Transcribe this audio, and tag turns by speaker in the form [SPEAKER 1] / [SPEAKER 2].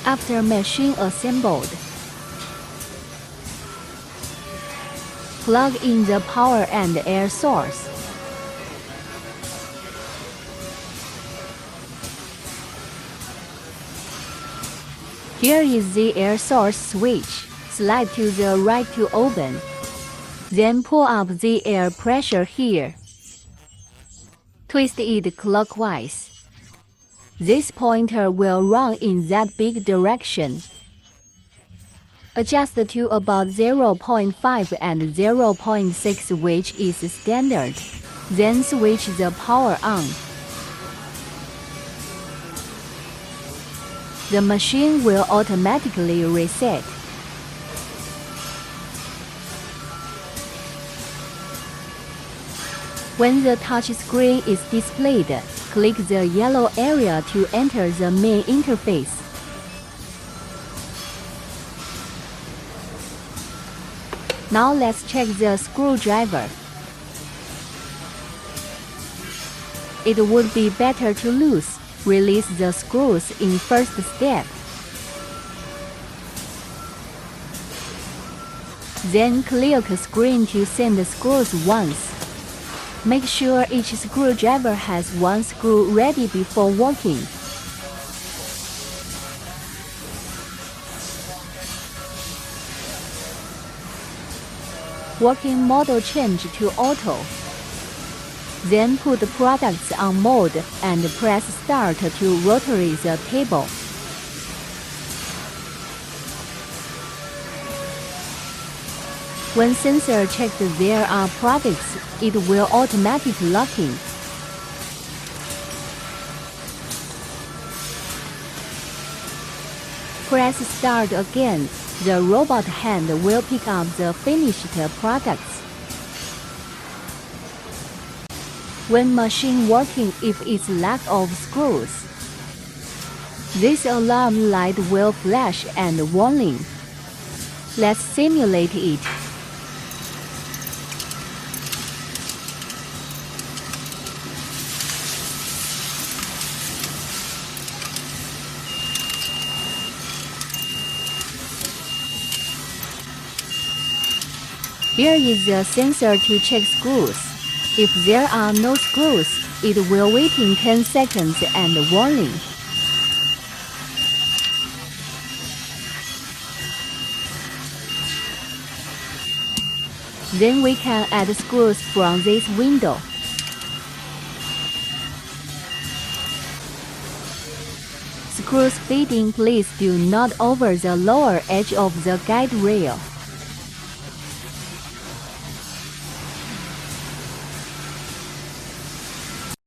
[SPEAKER 1] After machine assembled, plug in the power and air source. Here is the air source switch. Slide to the right to open. Then pull up the air pressure here. Twist it clockwise. This pointer will run in that big direction. Adjust to about 0.5 and 0.6, which is standard. Then switch the power on. The machine will automatically reset. When the touch screen is displayed, click the yellow area to enter the main interface. Now let's check the screwdriver. It would be better to release the screws in first step. Then click screen to send the screws once. Make sure each screwdriver has one screw ready before working. Working model change to auto. Then put products on mode and press start to rotate the table. When sensor checks there are products, it will automatic locking. Press start again. The robot hand will pick up the finished products. When machine working if it's lack of screws, this alarm light will flash and warning. Let's simulate it. Here is the sensor to check screws. If there are no screws, it will waiting 10 seconds and warning. Then we can add screws from this window. Screws fitting, please do not over the lower edge of the guide rail.